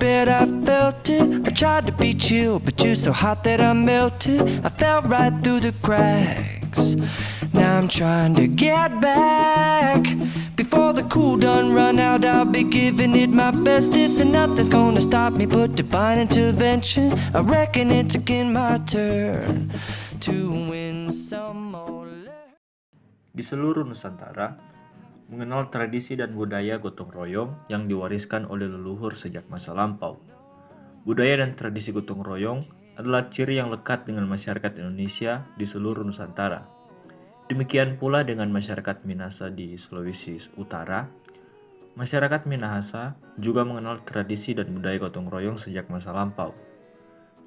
it, I felt it. I tried to be chill, but you're so hot that I melted. I fell right through the cracks. Now I'm trying to get back. Before the cool done run out, I'll be giving it my best. This and nothing's gonna stop me but divine intervention. I reckon it's again my turn to win some more. Di seluruh Nusantara, mengenal tradisi dan budaya gotong royong yang diwariskan oleh leluhur sejak masa lampau. Budaya dan tradisi gotong royong adalah ciri yang lekat dengan masyarakat Indonesia di seluruh Nusantara. Demikian pula dengan masyarakat Minahasa di Sulawesi Utara. Masyarakat Minahasa juga mengenal tradisi dan budaya gotong royong sejak masa lampau.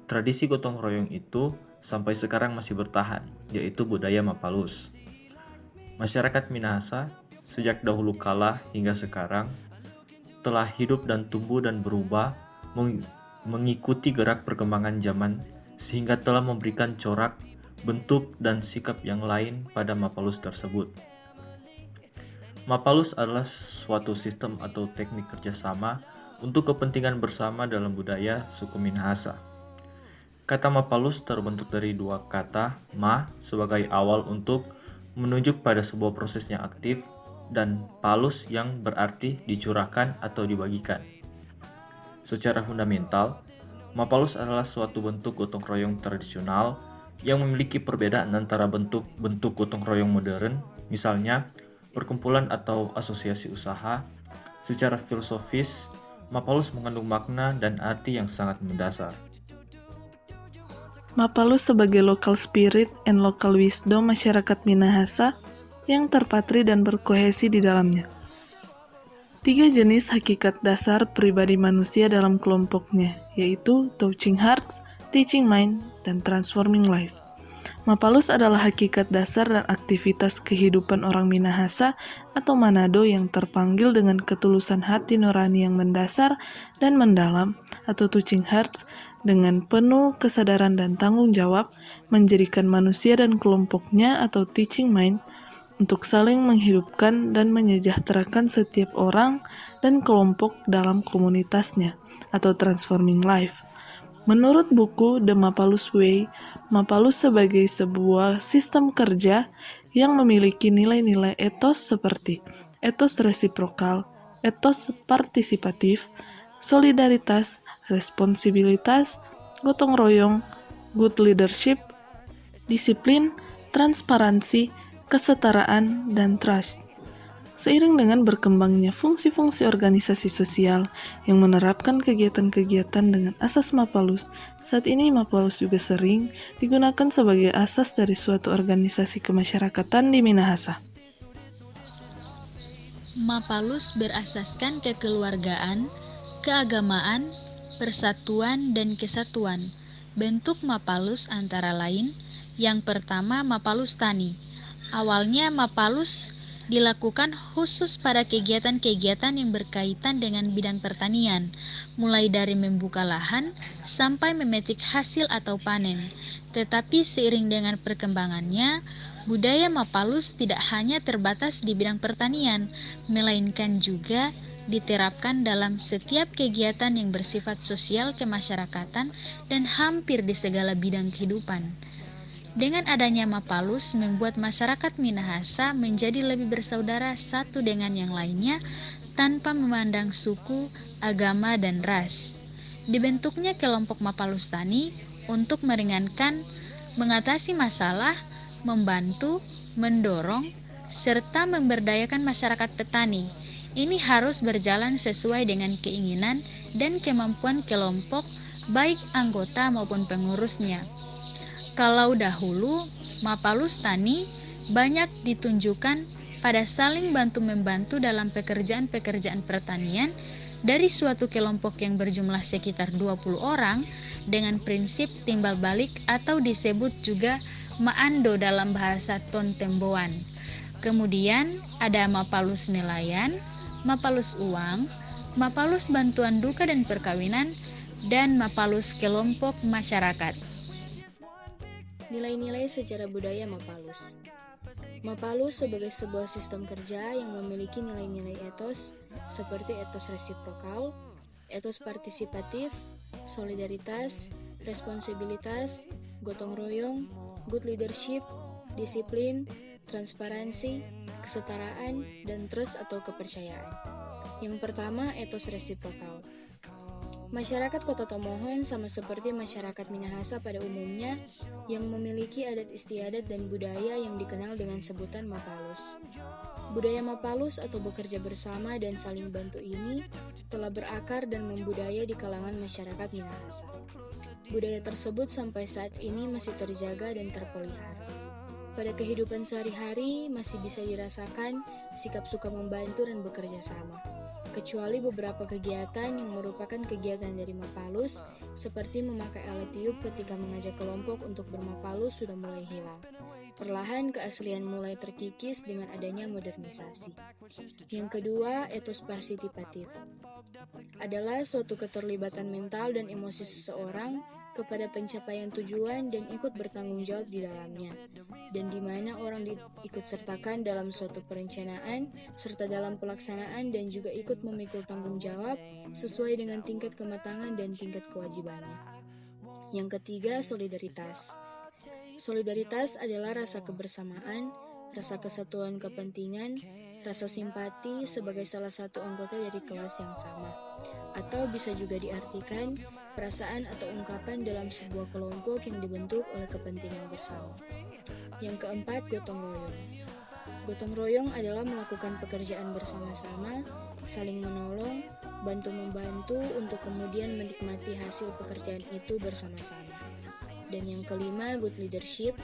Tradisi gotong royong itu sampai sekarang masih bertahan, yaitu budaya Mapalus. Masyarakat Minahasa sejak dahulu kala hingga sekarang telah hidup dan tumbuh dan berubah mengikuti gerak perkembangan zaman sehingga telah memberikan corak, bentuk, dan sikap yang lain pada Mapalus tersebut. Mapalus adalah suatu sistem atau teknik kerjasama untuk kepentingan bersama dalam budaya suku Minahasa. Kata Mapalus terbentuk dari dua kata, ma sebagai awal untuk menunjuk pada sebuah proses yang aktif, dan palus yang berarti dicurahkan atau dibagikan. Secara fundamental, Mapalus adalah suatu bentuk gotong royong tradisional yang memiliki perbedaan antara bentuk gotong royong modern, misalnya perkumpulan atau asosiasi usaha. Secara filosofis, Mapalus mengandung makna dan arti yang sangat mendasar. Mapalus sebagai local spirit and local wisdom masyarakat Minahasa yang terpatri dan berkohesi di dalamnya. 3 jenis hakikat dasar pribadi manusia dalam kelompoknya, yaitu touching hearts, teaching mind, dan transforming life. Mapalus adalah hakikat dasar dan aktivitas kehidupan orang Minahasa atau Manado yang terpanggil dengan ketulusan hati nurani yang mendasar dan mendalam, atau touching hearts, dengan penuh kesadaran dan tanggung jawab menjadikan manusia dan kelompoknya atau teaching mind untuk saling menghidupkan dan menyejahterakan setiap orang dan kelompok dalam komunitasnya atau transforming life. Menurut buku The Mapalus Way, Mapalus sebagai sebuah sistem kerja yang memiliki nilai-nilai etos seperti etos resiprokal, etos partisipatif, solidaritas, responsibilitas, gotong royong, good leadership, disiplin, transparansi, kesetaraan, dan trust. Seiring dengan berkembangnya fungsi-fungsi organisasi sosial yang menerapkan kegiatan-kegiatan dengan asas Mapalus, saat ini Mapalus juga sering digunakan sebagai asas dari suatu organisasi kemasyarakatan di Minahasa. Mapalus berasaskan kekeluargaan, keagamaan, persatuan, dan kesatuan. Bentuk Mapalus antara lain, yang pertama Mapalus Tani. Awalnya Mapalus dilakukan khusus pada kegiatan-kegiatan yang berkaitan dengan bidang pertanian, mulai dari membuka lahan sampai memetik hasil atau panen. Tetapi seiring dengan perkembangannya, budaya Mapalus tidak hanya terbatas di bidang pertanian, melainkan juga diterapkan dalam setiap kegiatan yang bersifat sosial kemasyarakatan dan hampir di segala bidang kehidupan. Dengan adanya Mapalus membuat masyarakat Minahasa menjadi lebih bersaudara satu dengan yang lainnya tanpa memandang suku, agama, dan ras. Dibentuknya kelompok Mapalus Tani untuk meringankan, mengatasi masalah, membantu, mendorong, serta memberdayakan masyarakat petani. Ini harus berjalan sesuai dengan keinginan dan kemampuan kelompok, baik anggota maupun pengurusnya. Kalau dahulu, Mapalus Tani banyak ditunjukkan pada saling bantu-membantu dalam pekerjaan-pekerjaan pertanian dari suatu kelompok yang berjumlah sekitar 20 orang dengan prinsip timbal balik atau disebut juga Maando dalam bahasa Tontemboan. Kemudian ada Mapalus Nelayan, Mapalus Uang, Mapalus Bantuan Duka dan Perkawinan, dan Mapalus Kelompok Masyarakat. Nilai-nilai secara budaya Mapalus. Mapalus sebagai sebuah sistem kerja yang memiliki nilai-nilai etos seperti etos resiprokal, etos partisipatif, solidaritas, responsibilitas, gotong royong, good leadership, disiplin, transparansi, kesetaraan, dan trust atau kepercayaan. Yang pertama, etos resiprokal. Masyarakat Kota Tomohon sama seperti masyarakat Minahasa pada umumnya yang memiliki adat istiadat dan budaya yang dikenal dengan sebutan Mapalus. Budaya Mapalus atau bekerja bersama dan saling bantu ini telah berakar dan membudaya di kalangan masyarakat Minahasa. Budaya tersebut sampai saat ini masih terjaga dan terpelihara. Pada kehidupan sehari-hari masih bisa dirasakan sikap suka membantu dan bekerja sama. Kecuali beberapa kegiatan yang merupakan kegiatan dari Mapalus, seperti memakai alat tiup ketika mengajak kelompok untuk bermapalus sudah mulai hilang. Perlahan keaslian mulai terkikis dengan adanya modernisasi. Yang kedua, etos partisipatif. Adalah suatu keterlibatan mental dan emosi seseorang kepada pencapaian tujuan dan ikut bertanggung jawab di dalamnya, dan di mana orang ikut sertakan dalam suatu perencanaan serta dalam pelaksanaan dan juga ikut memikul tanggung jawab sesuai dengan tingkat kematangan dan tingkat kewajibannya. Yang ketiga, solidaritas. Solidaritas adalah rasa kebersamaan, rasa kesatuan kepentingan, rasa simpati sebagai salah satu anggota dari kelas yang sama, atau bisa juga diartikan perasaan atau ungkapan dalam sebuah kelompok yang dibentuk oleh kepentingan bersama. Yang keempat, gotong royong. Gotong royong adalah melakukan pekerjaan bersama-sama, saling menolong, bantu-membantu untuk kemudian menikmati hasil pekerjaan itu bersama-sama. Dan yang kelima, good leadership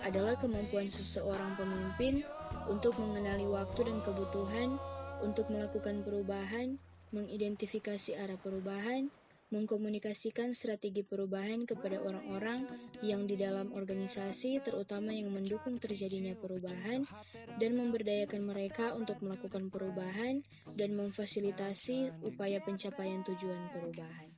adalah kemampuan seseorang pemimpin untuk mengenali waktu dan kebutuhan, untuk melakukan perubahan, mengidentifikasi arah perubahan, mengkomunikasikan strategi perubahan kepada orang-orang yang di dalam organisasi, terutama yang mendukung terjadinya perubahan, dan memberdayakan mereka untuk melakukan perubahan dan memfasilitasi upaya pencapaian tujuan perubahan.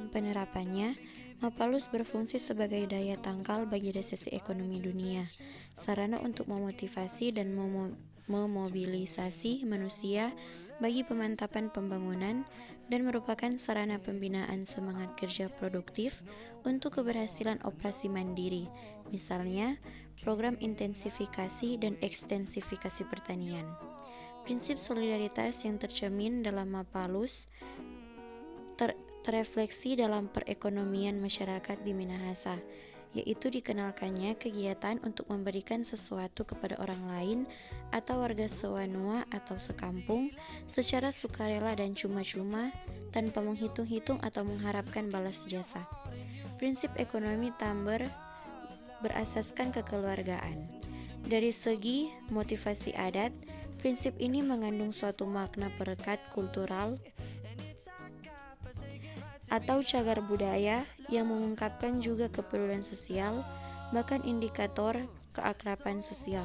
Penerapannya, Mapalus berfungsi sebagai daya tangkal bagi resesi ekonomi dunia, sarana untuk memotivasi dan memobilisasi manusia bagi pemantapan pembangunan, dan merupakan sarana pembinaan semangat kerja produktif untuk keberhasilan operasi mandiri, misalnya program intensifikasi dan ekstensifikasi pertanian. Prinsip solidaritas yang tercermin dalam Mapalus terefleksi dalam perekonomian masyarakat di Minahasa, yaitu dikenalkannya kegiatan untuk memberikan sesuatu kepada orang lain atau warga sewanua atau sekampung secara sukarela dan cuma-cuma tanpa menghitung-hitung atau mengharapkan balas jasa. Prinsip ekonomi Tamber berasaskan kekeluargaan. Dari segi motivasi adat, prinsip ini mengandung suatu makna perekat kultural atau cagar budaya yang mengungkapkan juga kepedulian sosial, bahkan indikator keakraban sosial.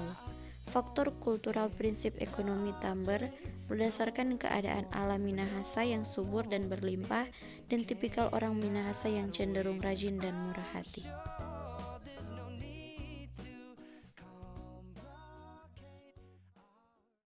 Faktor kultural prinsip ekonomi Tamber berdasarkan keadaan alam Minahasa yang subur dan berlimpah, dan tipikal orang Minahasa yang cenderung rajin dan murah hati.